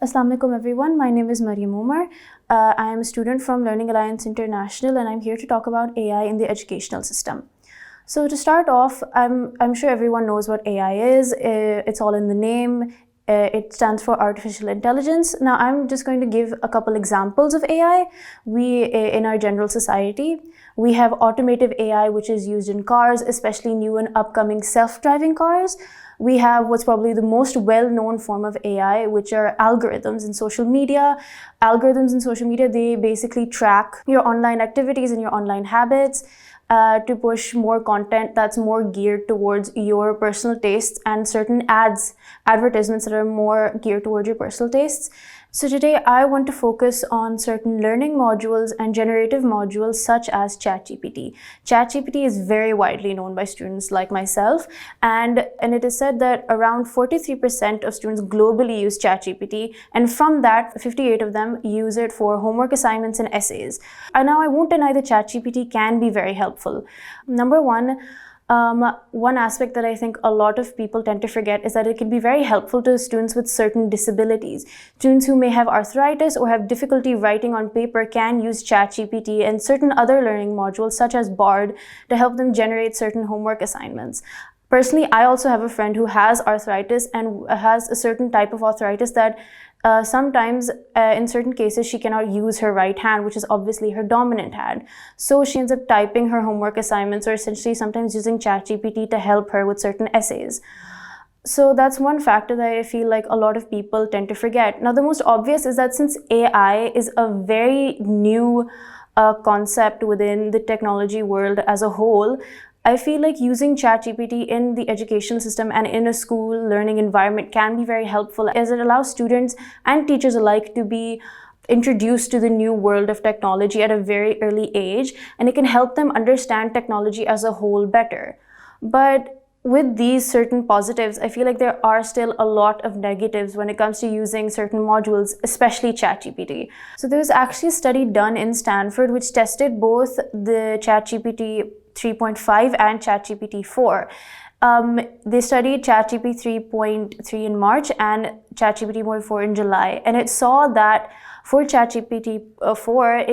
Assalamu alaikum everyone, my name is Mariyam Omar. I am a student from Learning Alliance International and I'm here to talk about AI in the educational system. So to start off, I'm sure everyone knows what AI is. It's all in the name. It stands for artificial intelligence. Now I'm just going to give a couple examples of AI. In our general society, we have automotive AI, which is used in cars, especially new and upcoming self-driving cars. We have what's probably the most well-known form of AI, which are algorithms in social media. Algorithms in social media, they basically track your online activities and your online habits to push more content that's more geared towards your personal tastes and certain advertisements that are more geared towards your personal tastes. So today I want to focus on certain learning modules and generative modules such as ChatGPT. ChatGPT is very widely known by students like myself, and it is said that around 43% of students globally use ChatGPT, and from that 58 of them use it for homework assignments and essays. And now I won't deny that ChatGPT can be very helpful. Number one aspect that I think a lot of people tend to forget is that it can be very helpful to students with certain disabilities. Students who may have arthritis or have difficulty writing on paper can use ChatGPT and certain other learning modules such as Bard to help them generate certain homework assignments. Personally, I also have a friend who has arthritis and has a certain type of arthritis that sometimes, in certain cases, she cannot use her right hand, which is obviously her dominant hand. So she ends up typing her homework assignments or essentially sometimes using ChatGPT to help her with certain essays. So that's one factor that I feel like a lot of people tend to forget. Now, the most obvious is that since AI is a very new concept within the technology world as a whole, I feel like using ChatGPT in the educational system and in a school learning environment can be very helpful, as it allows students and teachers alike to be introduced to the new world of technology at a very early age, and it can help them understand technology as a whole better. But with these certain positives, I feel like there are still a lot of negatives when it comes to using certain modules, especially ChatGPT. So there was actually a study done in Stanford which tested both the ChatGPT 3.5 and ChatGPT 4. They studied ChatGPT 3.3 in March and ChatGPT 4 in July, and it saw that for ChatGPT 4,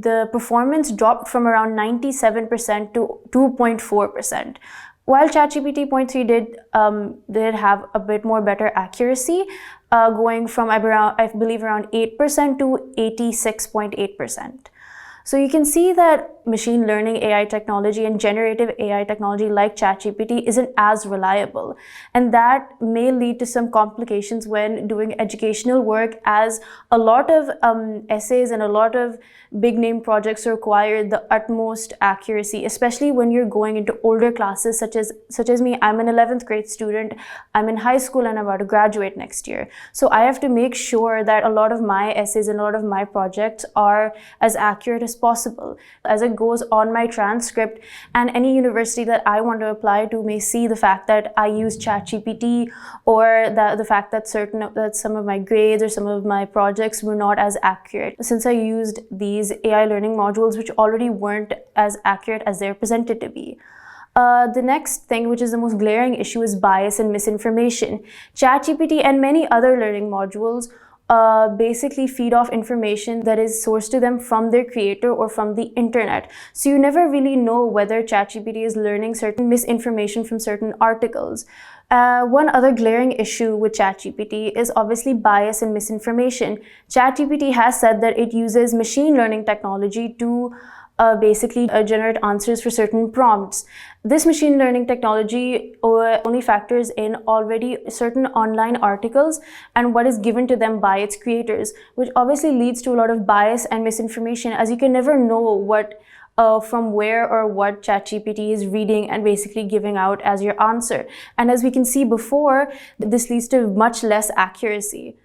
the performance dropped from around 97% to 2.4%. While ChatGPT 3 did have a bit more better accuracy, going from I believe around 8% to 86.8%. So you can see that machine learning AI technology and generative AI technology like ChatGPT isn't as reliable. And that may lead to some complications when doing educational work, as a lot of essays and a lot of big name projects require the utmost accuracy, especially when you're going into older classes such as me. I'm an 11th grade student. I'm in high school and I'm about to graduate next year. So I have to make sure that a lot of my essays and a lot of my projects are as accurate as possible, as it goes on my transcript. And any university that I want to apply to may see the fact that I use ChatGPT, or the fact that some of my grades or some of my projects were not as accurate, since I used these AI learning modules which already weren't as accurate as they're presented to be. The next thing, which is the most glaring issue, is bias and misinformation. ChatGPT and many other learning modules basically feed off information that is sourced to them from their creator or from the internet. So you never really know whether ChatGPT is learning certain misinformation from certain articles. One other glaring issue with ChatGPT is obviously bias and misinformation. ChatGPT has said that it uses machine learning technology to basically generate answers for certain prompts. This machine learning technology only factors in already certain online articles and what is given to them by its creators, which obviously leads to a lot of bias and misinformation, as you can never know what from where or what ChatGPT is reading and basically giving out as your answer. And as we can see before, this leads to much less accuracy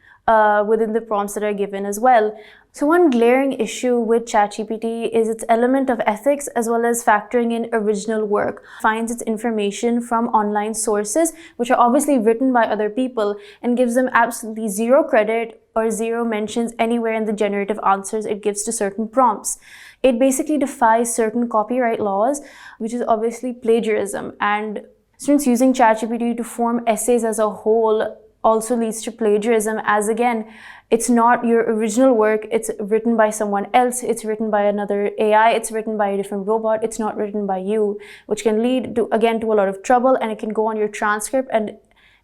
within the prompts that are given as well. So one glaring issue with ChatGPT is its element of ethics, as well as factoring in original work. It finds its information from online sources, which are obviously written by other people, and gives them absolutely zero credit or zero mentions anywhere in the generative answers it gives to certain prompts. It basically defies certain copyright laws, which is obviously plagiarism. And Students using ChatGPT to form essays as a whole also leads to plagiarism, as again, it's not your original work, it's written by someone else, it's written by another AI, it's written by a different robot, it's not written by you, which can lead to, again, to a lot of trouble, and it can go on your transcript. And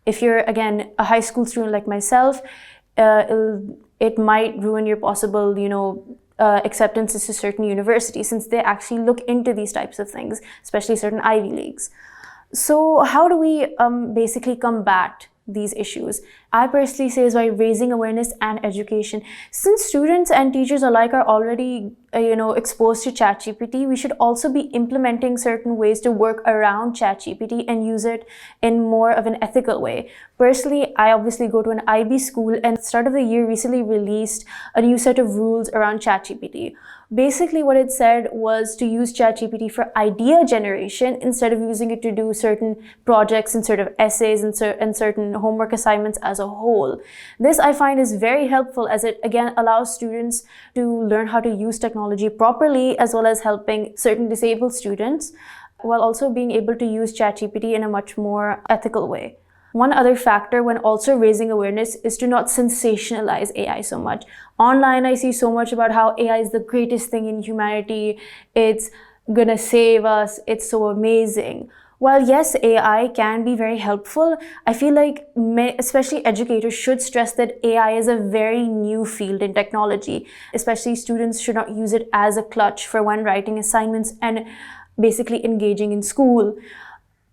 if you're, again, a high school student like myself, it might ruin your possible, acceptances to certain universities, since they actually look into these types of things, especially certain Ivy Leagues. So how do we basically combat these issues? I personally say is by raising awareness and education. Since students and teachers alike are already exposed to ChatGPT, we should also be implementing certain ways to work around ChatGPT and use it in more of an ethical way. Personally, I obviously go to an IB school, and at the start of the year recently released a new set of rules around ChatGPT. Basically, what it said was to use ChatGPT for idea generation instead of using it to do certain projects and sort of essays and certain homework assignments as a whole. This I find is very helpful, as it again allows students to learn how to use technology properly, as well as helping certain disabled students, while also being able to use ChatGPT in a much more ethical way. One other factor when also raising awareness is to not sensationalize AI so much. Online, I see so much about how AI is the greatest thing in humanity. It's gonna save us. It's so amazing. While yes, AI can be very helpful, I feel like especially educators should stress that AI is a very new field in technology. Especially students should not use it as a crutch for when writing assignments and basically engaging in school.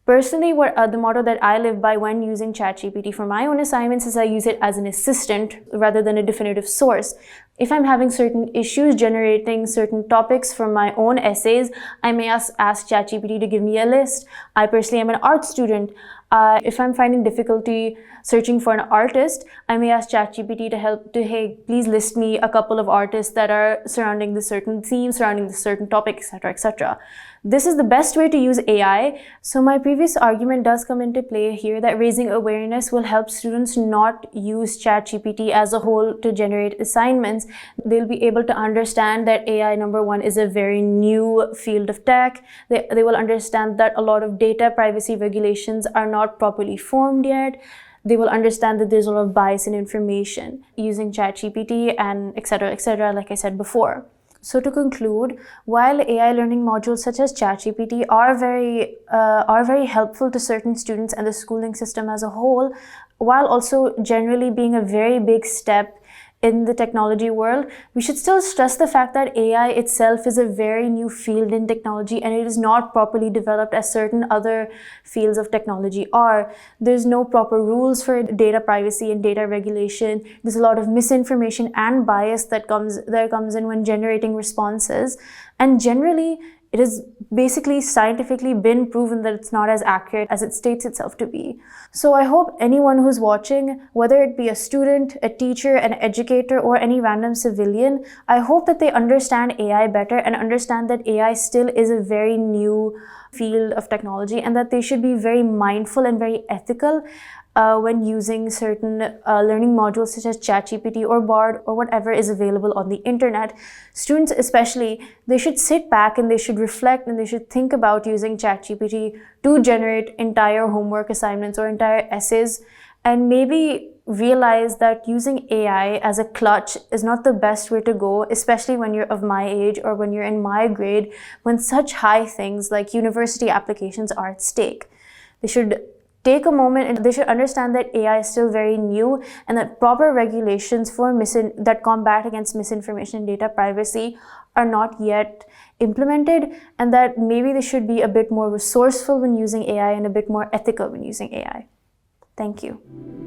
Personally, the motto that I live by when using ChatGPT for my own assignments is I use it as an assistant rather than a definitive source. If I'm having certain issues generating certain topics for my own essays, I may ask ChatGPT to give me a list. I personally am an art student. If I'm finding difficulty searching for an artist, I may ask ChatGPT to help hey, please list me a couple of artists that are surrounding this certain theme, surrounding this certain topic, etc., etc. This is the best way to use AI. So my previous argument does come into play here, that raising awareness will help students not use ChatGPT as a whole to generate assignments. They'll be able to understand that AI, number one, is a very new field of tech. They will understand that a lot of data privacy regulations are not properly formed yet. They will understand that there's a lot of bias in information using ChatGPT and etc., like I said before. So to conclude, while AI learning modules such as ChatGPT are very helpful to certain students and the schooling system as a whole, while also generally being a very big step in the technology world, we should still stress the fact that AI itself is a very new field in technology, and it is not properly developed as certain other fields of technology are. There's no proper rules for data privacy and data regulation. There's a lot of misinformation and bias that comes in when generating responses. And generally, it has basically scientifically been proven that it's not as accurate as it states itself to be. So I hope anyone who's watching, whether it be a student, a teacher, an educator, or any random civilian, I hope that they understand AI better and understand that AI still is a very new field of technology, and that they should be very mindful and very ethical when using certain learning modules such as ChatGPT or Bard or whatever is available on the internet. Students especially, they should sit back and they should reflect and they should think about using ChatGPT to generate entire homework assignments or entire essays, and maybe realize that using AI as a crutch is not the best way to go, especially when you're of my age or when you're in my grade, when such high things like university applications are at stake. They should take a moment and they should understand that AI is still very new, and that proper regulations for that combat against misinformation and data privacy are not yet implemented, and that maybe they should be a bit more resourceful when using AI and a bit more ethical when using AI. Thank you.